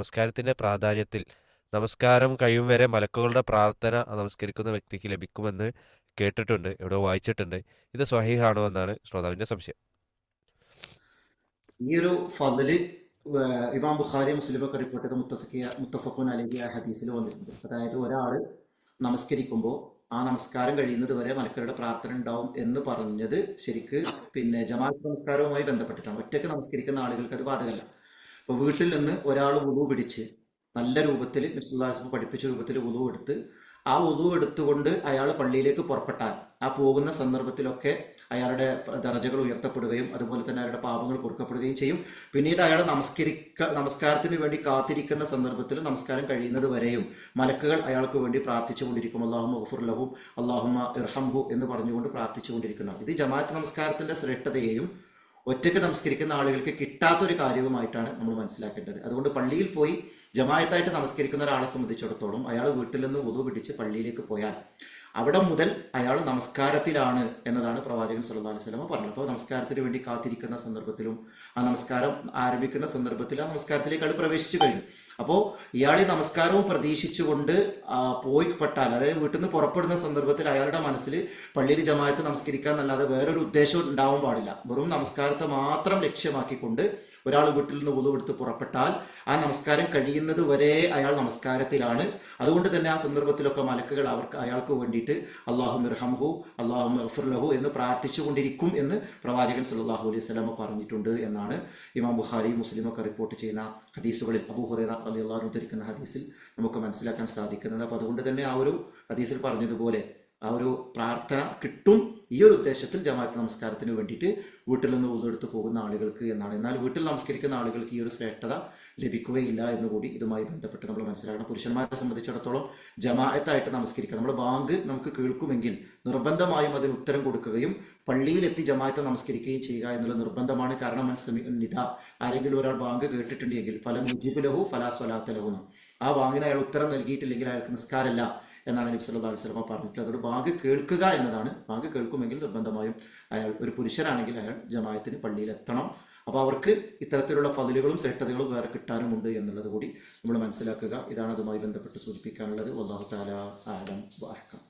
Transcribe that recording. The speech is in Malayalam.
നമസ്കാരത്തിൻ്റെ പ്രാധാന്യത്തിൽ നമസ്കാരം കഴിയും വരെ മലക്കുകളുടെ പ്രാർത്ഥന നമസ്കരിക്കുന്ന വ്യക്തിക്ക് ലഭിക്കുമെന്ന് കേട്ടിട്ടുണ്ട്, എവിടെയോ വായിച്ചിട്ടുണ്ട്. ഇത് സ്വഹീഹാണോ എന്നാണ് ശ്രോതാവിൻ്റെ സംശയം. ഈ ഒരു ഫضല് ഇമാം ബുഖാരി മുസ്ലിമൊക്കെ റിപ്പോർട്ട് ചെയ്ത മുത്തഫഖുൻ അലൈഹി ആ ഹദീസിൽ വന്നിട്ടുണ്ട്. അതായത് ഒരാൾ നമസ്കരിക്കുമ്പോൾ ആ നമസ്കാരം കഴിയുന്നത് വരെ മലക്കരുടെ പ്രാർത്ഥന ഉണ്ടാവും എന്ന് പറഞ്ഞത് ശരിക്ക് ജമാഅത്ത് നമസ്കാരവുമായി ബന്ധപ്പെട്ടിട്ടാണ്. ഒറ്റയ്ക്ക് നമസ്കരിക്കുന്ന ആളുകൾക്ക് അത് ബാധകമല്ല. ഇപ്പോൾ വീട്ടിൽ നിന്ന് ഒരാൾ വുളു പിടിച്ച് നല്ല രൂപത്തിൽ നബി സല്ലല്ലാഹു അലൈഹി വസല്ലം പഠിപ്പിച്ച രൂപത്തിൽ വുളു എടുത്ത് ആ വുളു എടുത്തുകൊണ്ട് അയാൾ പള്ളിയിലേക്ക് പുറപ്പെട്ടാൽ ആ പോകുന്ന സന്ദർഭത്തിലൊക്കെ അയാളുടെ ദറജകൾ ഉയർത്തപ്പെടുകയും അതുപോലെ തന്നെ അയാളുടെ പാപങ്ങൾ പൊറുക്കപ്പെടുകയും ചെയ്യും. പിന്നീട് അയാൾ നമസ്കാരത്തിന് വേണ്ടി കാത്തിരിക്കുന്ന സന്ദർഭത്തിൽ നമസ്കാരം കഴിയുന്നത് വരെയും മലക്കുകൾ അയാൾക്ക് വേണ്ടി പ്രാർത്ഥിച്ചുകൊണ്ടിരിക്കും. അല്ലാഹുമ്മ ഗഫിർ ലഹു, അല്ലാഹുമ്മ ഇർഹംഹു എന്ന് പറഞ്ഞുകൊണ്ട് പ്രാർത്ഥിച്ചുകൊണ്ടിരിക്കുന്നതാണ്. ഇത് ജമാഅത്ത് നമസ്കാരത്തിന്റെ ശ്രേഷ്ഠതയെയും ഒറ്റയ്ക്ക് നമസ്കരിക്കുന്ന ആളുകൾക്ക് കിട്ടാത്തൊരു കാര്യവുമായിട്ടാണ് നമ്മൾ മനസ്സിലാക്കേണ്ടത്. അതുകൊണ്ട് പള്ളിയിൽ പോയി ജമാഅത്തായിട്ട് നമസ്കരിക്കുന്ന ഒരാളെ സംബന്ധിച്ചിടത്തോളം അയാൾ വീട്ടിൽ നിന്ന് വുളു പിടിച്ച് പള്ളിയിലേക്ക് പോയാൽ അവിടെ മുതൽ അയാൾ നമസ്കാരത്തിലാണ് എന്നതാണ് പ്രവാചകൻ സല്ലല്ലാഹു അലൈഹി വസല്ലം പറഞ്ഞത്. അപ്പോൾ നമസ്കാരത്തിന് വേണ്ടി കാത്തിരിക്കുന്ന സന്ദർഭത്തിലും ആ നമസ്കാരം ആരംഭിക്കുന്ന സന്ദർഭത്തിൽ ആ നമസ്കാരത്തിലേക്ക് അയാൾ പ്രവേശിച്ചു കഴിഞ്ഞു. അപ്പോൾ ഇയാൾ ഈ നമസ്കാരവും പ്രതീക്ഷിച്ചുകൊണ്ട് പോയിപ്പെട്ടാൽ, അതായത് വീട്ടിൽ നിന്ന് പുറപ്പെടുന്ന സന്ദർഭത്തിൽ അയാളുടെ മനസ്സിൽ പള്ളിയിൽ ജമാഅത്ത് നമസ്കരിക്കുക എന്നല്ലാതെ വേറൊരു ഉദ്ദേശം ഉണ്ടാവാൻ പാടില്ല. വെറും നമസ്കാരത്തെ മാത്രം ലക്ഷ്യമാക്കിക്കൊണ്ട് ഒരാൾ വീട്ടിൽ നിന്ന് വുളു എടുത്ത് പുറപ്പെട്ടാൽ ആ നമസ്കാരം കഴിയുന്നത് വരെ അയാൾ നമസ്കാരത്തിലാണ്. അതുകൊണ്ട് തന്നെ ആ സന്ദർഭത്തിലൊക്കെ മലക്കുകൾ അയാൾക്ക് വേണ്ടിയിട്ട് അല്ലാഹുമ്മ ഇർഹംഹു, അല്ലാഹുമ്മ ഗഫിർ ലഹു എന്ന് പ്രാർത്ഥിച്ചുകൊണ്ടിരിക്കും എന്ന് പ്രവാചകൻ സല്ലല്ലാഹു അലൈഹി വസല്ലം പറഞ്ഞിട്ടുണ്ട് എന്നാണ് ഇമാം ബുഖാരി മുസ്ലിമൊക്കെ റിപ്പോർട്ട് ചെയ്യുന്ന ഹദീസുകളിൽ അബൂ ഹുറൈറ റളിയല്ലാഹു അൻഹു ധരിക്കുന്ന ഹദീസിൽ നമുക്ക് മനസ്സിലാക്കാൻ സാധിക്കുന്നത്. അപ്പോൾ അതുകൊണ്ട് തന്നെ ആ ഒരു ഹദീസിൽ പറഞ്ഞതുപോലെ ആ ഒരു പ്രാർത്ഥന കിട്ടും ഈ ഒരു ഉദ്ദേശത്തിൽ ജമാഅത്ത് നമസ്കാരത്തിന് വേണ്ടിയിട്ട് വീട്ടിൽ നിന്ന് വുളു പോകുന്ന ആളുകൾക്ക് എന്നാണ്. എന്നാൽ വീട്ടിൽ നമസ്കരിക്കുന്ന ആളുകൾക്ക് ഈ ഒരു ശ്രേഷ്ഠത ലഭിക്കുകയില്ല എന്നുകൂടി ഇതുമായി ബന്ധപ്പെട്ട് നമ്മൾ മനസ്സിലാക്കണം. പുരുഷന്മാരെ സംബന്ധിച്ചിടത്തോളം ജമാഅത്തായിട്ട് നമസ്കരിക്കുക, നമ്മൾ ബാങ്ക് നമുക്ക് കേൾക്കുമെങ്കിൽ നിർബന്ധമായും അതിന് ഉത്തരം കൊടുക്കുകയും പള്ളിയിലെത്തി ജമാഅത്ത് നമസ്കരിക്കുകയും ചെയ്യുക എന്നുള്ള നിർബന്ധമാണ്. കാരണം നിദ, ആരെങ്കിലും ഒരാൾ ബാങ്ക് കേട്ടിട്ടുണ്ടെങ്കിൽ ഫലം മുജീബ് ലഹു ഫലാ സ്വലാത്ത ലഹു, ആ ബാങ്കിന് അയാൾ ഉത്തരം നൽകിയിട്ടില്ലെങ്കിൽ അയാൾക്ക് നിസ്കാരമല്ല എന്നാണ് നബി സല്ലല്ലാഹു അലൈഹി വസല്ലം പറഞ്ഞിട്ടുള്ളത്. അതുകൊണ്ട് ബാങ്ക് കേൾക്കുക എന്നതാണ്. ബാങ്ക് കേൾക്കുമെങ്കിൽ നിർബന്ധമായും അയാൾ ഒരു പുരുഷനാണെങ്കിൽ അയാൾ ജമാഅത്തിന് പള്ളിയിൽ എത്തണം. അപ്പോൾ അവർക്ക് ഇത്തരത്തിലുള്ള ഫضലുകളും ശ്രേഷ്ഠതകളും വേറെ കിട്ടാനുമുണ്ട് എന്നുള്ളത് കൂടി നമ്മൾ മനസ്സിലാക്കുക. ഇതാണ് അതുമായി ബന്ധപ്പെട്ട് സൂചിപ്പിക്കാനുള്ളത്. വല്ലാഹു തആല അഅലം വഅഹ്കം.